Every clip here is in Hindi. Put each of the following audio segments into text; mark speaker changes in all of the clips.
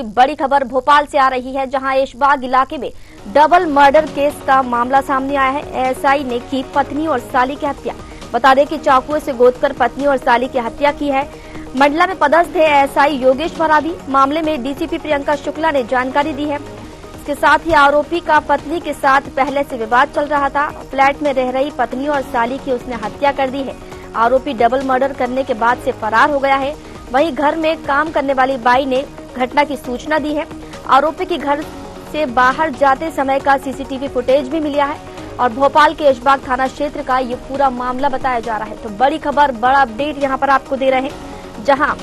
Speaker 1: बड़ी खबर भोपाल से आ रही है, जहां ऐशबाग इलाके में डबल मर्डर केस का मामला सामने आया है। एएसआई ने की पत्नी और साली की हत्या। बता दें कि चाकुओं से गोदकर पत्नी और साली की हत्या की है। मंडला में पदस्थ है एएसआई योगेश मरावी। मामले में डीसीपी प्रियंका शुक्ला ने जानकारी दी है। इसके साथ ही आरोपी का पत्नी के साथ पहले से विवाद चल रहा था। फ्लैट में रह रही पत्नी और साली की उसने हत्या कर दी है। आरोपी डबल मर्डर करने के बाद से फरार हो गया है। वहीं घर में काम करने वाली बाई ने घटना की सूचना दी है। आरोपी की घर से बाहर जाते समय का सीसीटीवी फुटेज भी मिला है और भोपाल के ऐशबाग थाना क्षेत्र का ये पूरा मामला बताया जा रहा है। तो बड़ी खबर, बड़ा अपडेट यहाँ पर आपको दे रहे हैं, जहां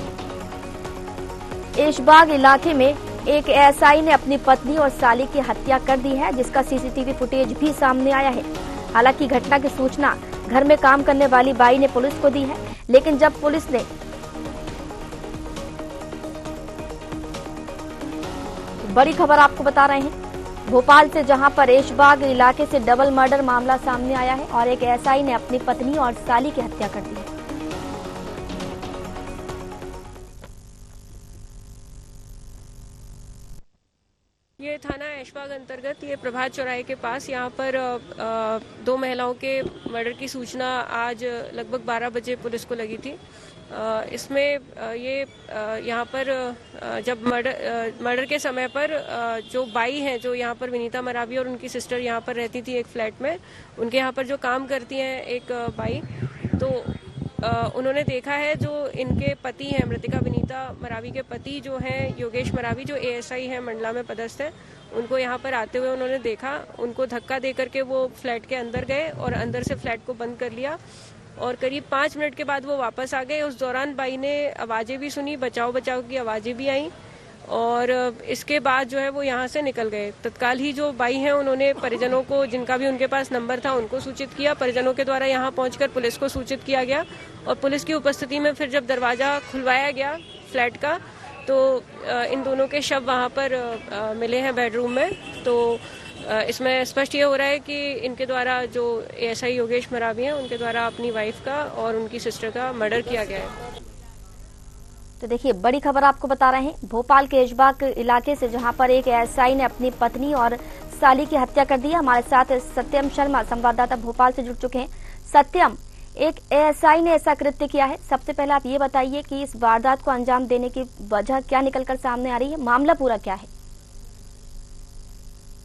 Speaker 1: ऐशबाग इलाके में एक एएसआई ने अपनी पत्नी और साली की हत्या कर दी है, जिसका सीसीटीवी फुटेज भी सामने आया है। हालांकि घटना की सूचना घर में काम करने वाली बाई ने पुलिस को दी है, लेकिन जब पुलिस ने बड़ी खबर आपको बता रहे हैं भोपाल से, जहां पर ऐशबाग इलाके से डबल मर्डर मामला सामने आया है और एक एएसआई ने अपनी पत्नी और साली की हत्या कर दी है।
Speaker 2: ये थाना ऐशबाग अंतर्गत ये प्रभात चौराहे के पास यहाँ पर दो महिलाओं के मर्डर की सूचना आज लगभग 12 बजे पुलिस को लगी थी। इसमें ये यहाँ पर जब मर्डर के समय पर जो बाई हैं, जो यहाँ पर विनीता मरावी और उनकी सिस्टर यहाँ पर रहती थी एक फ्लैट में, उनके यहाँ पर जो काम करती हैं एक बाई, तो उन्होंने देखा है जो इनके पति हैं, मृतिका विनीता मरावी के पति जो हैं योगेश मरावी, जो एएसआई हैं मंडला में पदस्थ हैं, उनको यहाँ पर आते हुए उन्होंने देखा। उनको धक्का दे करके वो फ्लैट के अंदर गए और अंदर से फ्लैट को बंद कर लिया और करीब 5 मिनट के बाद वो वापस आ गए। उस दौरान बाई ने आवाज़ें भी सुनी, बचाओ बचाओ की आवाज़ें भी आई और इसके बाद जो है वो यहाँ से निकल गए। तत्काल ही जो बाई हैं उन्होंने परिजनों को, जिनका भी उनके पास नंबर था, उनको सूचित किया। परिजनों के द्वारा यहाँ पहुंचकर पुलिस को सूचित किया गया और पुलिस की उपस्थिति में फिर जब दरवाज़ा खुलवाया गया फ्लैट का, तो इन दोनों के शव वहाँ पर मिले हैं बेडरूम में। तो इसमें स्पष्ट ये हो रहा है कि इनके द्वारा जो एएसआई योगेश मरावी हैं, उनके द्वारा अपनी वाइफ का और उनकी सिस्टर का मर्डर किया गया है।
Speaker 1: तो देखिए, बड़ी खबर आपको बता रहे हैं भोपाल के ऐशबाग इलाके से, जहां पर एक एएसआई ने अपनी पत्नी और साली की हत्या कर दी है। हमारे साथ सत्यम शर्मा संवाददाता भोपाल से जुड़ चुके हैं। सत्यम, एक एएसआई ने ऐसा कृत्य किया है, सबसे पहले आप ये बताइए कि इस वारदात को अंजाम देने की वजह क्या निकलकर सामने आ रही है, मामला पूरा क्या है?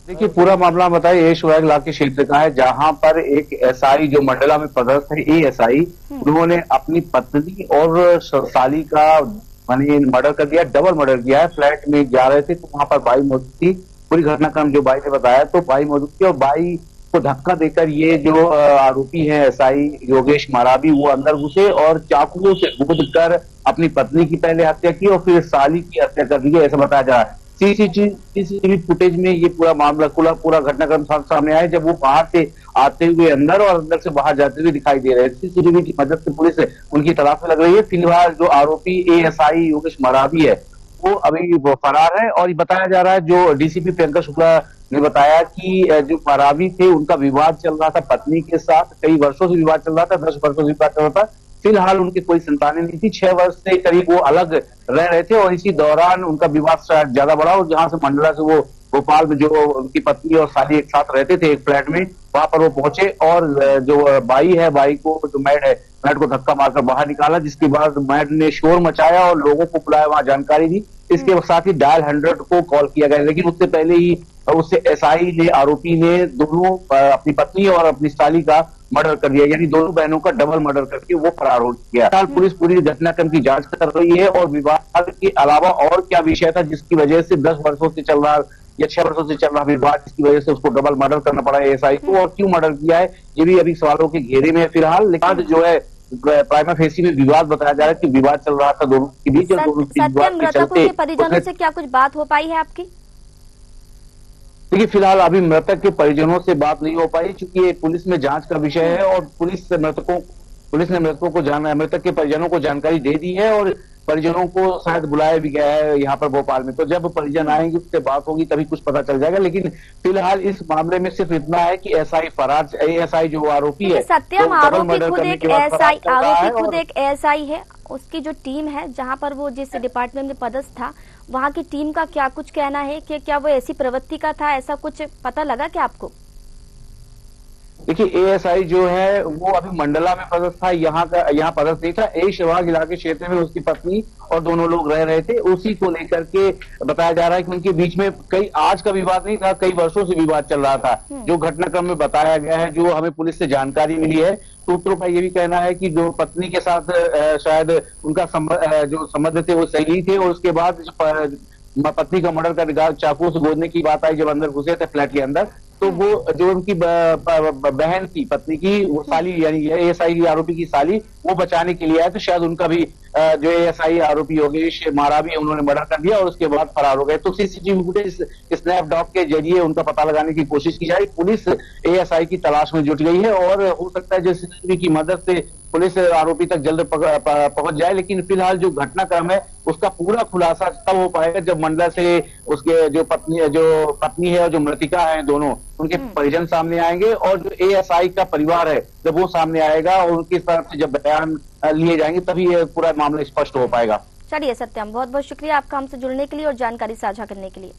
Speaker 3: देखिए, पूरा मामला बताइए ऐशबाग इलाके क्षेत्र का है, जहां पर एक एएसआई जो मंडला में पदस्थ है एएसआई, उन्होंने अपनी पत्नी और साली का मर्डर कर दिया, डबल मर्डर किया है। फ्लैट में जा रहे थे तो वहां पर बाई मौजूद थी। पूरी घटनाक्रम जो बाई ने बताया, तो बाई मौजूद थी और बाई को धक्का देकर ये जो आरोपी है एएसआई योगेश मरावी, वो अंदर घुसे और चाकुओं से गोद कर अपनी पत्नी की पहले हत्या की और फिर साली की हत्या कर दी, ऐसा बताया जा रहा है। सीसीटीवी फुटेज में ये पूरा मामला पूरा घटनाक्रम सामने आया, जब वो बाहर से आते हुए अंदर और अंदर से बाहर जाते हुए दिखाई दे रहे हैं। सीसीटीवी की मदद से पुलिस उनकी तलाश में लग रही है। फिलहाल जो आरोपी एएसआई योगेश मरावी है वो अभी फरार है और बताया जा रहा है, जो डीसीपी प्रियंका शुक्ला ने बताया कि जो मरावी थे उनका विवाद चल रहा था पत्नी के साथ, कई वर्षों से विवाद चल रहा था, 10 वर्षों से विवाद चल रहा था। फिलहाल उनकी कोई संतानें नहीं थी, 6 वर्ष से करीब वो अलग रह रहे थे और इसी दौरान उनका विवाद ज्यादा बढ़ा और जहां से मंडला से वो भोपाल में जो उनकी पत्नी और साली एक साथ रहते थे एक फ्लैट में, वहां पर वो पहुंचे और जो बाई है, बाई को जो मैड है, मैड को धक्का मारकर बाहर निकाला, जिसके बाद मैड ने शोर मचाया और लोगों को बुलाया, वहां जानकारी दी। इसके साथ ही डायल 100 को कॉल किया गया, लेकिन उससे पहले ही उससे एसआई ने, आरोपी ने दोनों अपनी पत्नी और अपनी साली का मर्डर कर दिया, यानी दोनों बहनों का डबल मर्डर करके वो फरार हो गया। फिलहाल पुलिस पूरी घटनाक्रम की जांच कर रही है और विवाद के अलावा और क्या विषय था जिसकी वजह से 10 वर्षों से चल रहा या 6 वर्षों से चल रहा विवाद, जिसकी वजह से उसको डबल मर्डर करना पड़ा एएसआई को, और क्यों मर्डर किया है ये भी अभी सवालों के घेरे में है फिलहाल। लेकिन जो है प्राइमा फेसी में विवाद बताया जा रहा है कि विवाद चल रहा था दोनों के बीच,
Speaker 1: मृतकों के परिजनों से क्या कुछ बात हो पाई है आपकी?
Speaker 3: देखिए, फिलहाल अभी मृतक के परिजनों से बात नहीं हो पाई, क्योंकि ये पुलिस में जांच का विषय है और पुलिस ने मृतकों को मृतक के परिजनों को जानकारी दे दी है और परिजनों को शायद बुलाया भी गया है यहाँ पर भोपाल में। तो जब परिजन आएंगे उससे बात होगी तभी कुछ पता चल जाएगा। लेकिन फिलहाल इस मामले में सिर्फ इतना है कि एएसआई जो आरोपी है,
Speaker 1: सत्यम, आरोपी खुद एक एएसआई है, उसकी जो टीम है, जहां पर वो जिस डिपार्टमेंट में पदस्थ था, वहां की टीम का क्या कुछ कहना है कि क्या वो ऐसी प्रवृत्ति का था, ऐसा कुछ पता लगा क्या आपको?
Speaker 3: देखिए, एएसआई जो है वो अभी मंडला में पदस्थ था, यहाँ पदस्थ नहीं था। ऐशबाग इलाके क्षेत्र में उसकी पत्नी और दोनों लोग रह रहे थे। उसी को लेकर के बताया जा रहा है कि उनके बीच में कई आज का विवाद नहीं था, कई वर्षों से विवाद चल रहा था। जो घटनाक्रम में बताया गया है, जो हमें पुलिस से जानकारी मिली है, सूत्रों का ये भी कहना है कि जो पत्नी के साथ शायद उनका जो संबंध थे वो सही नहीं थे, और उसके बाद पत्नी का मर्डर कर चाकू से गोदने की बात आई जब अंदर घुसे थे फ्लैट के अंदर। तो वो जो उनकी बहन थी पत्नी की, वो साली यानी एएसआई आरोपी की साली, वो बचाने के लिए आए, तो शायद उनका भी जो एएसआई आरोपी योगेश मारा भी उन्होंने मर्डर कर दिया और उसके बाद फरार हो गए। तो सीसीटीवी फुटेज स्नैपडॉग के जरिए उनका पता लगाने की कोशिश की जा रही। पुलिस एएसआई की तलाश में जुट गई है और हो सकता है जो सीसीटीवी की मदद से पुलिस आरोपी तक जल्द पहुंच जाए। लेकिन फिलहाल जो घटनाक्रम है उसका पूरा खुलासा तब हो पाएगा जब मंडला से उसके जो पत्नी है और जो मृतिका है दोनों, उनके परिजन सामने आएंगे, और जो एएसआई का परिवार है जब वो सामने आएगा और उनकी तरफ से जब बयान लिए जाएंगे, तभी ये पूरा मामला स्पष्ट हो पाएगा।
Speaker 1: चलिए सत्यम, बहुत बहुत शुक्रिया आपका हमसे जुड़ने के लिए और जानकारी साझा करने के लिए।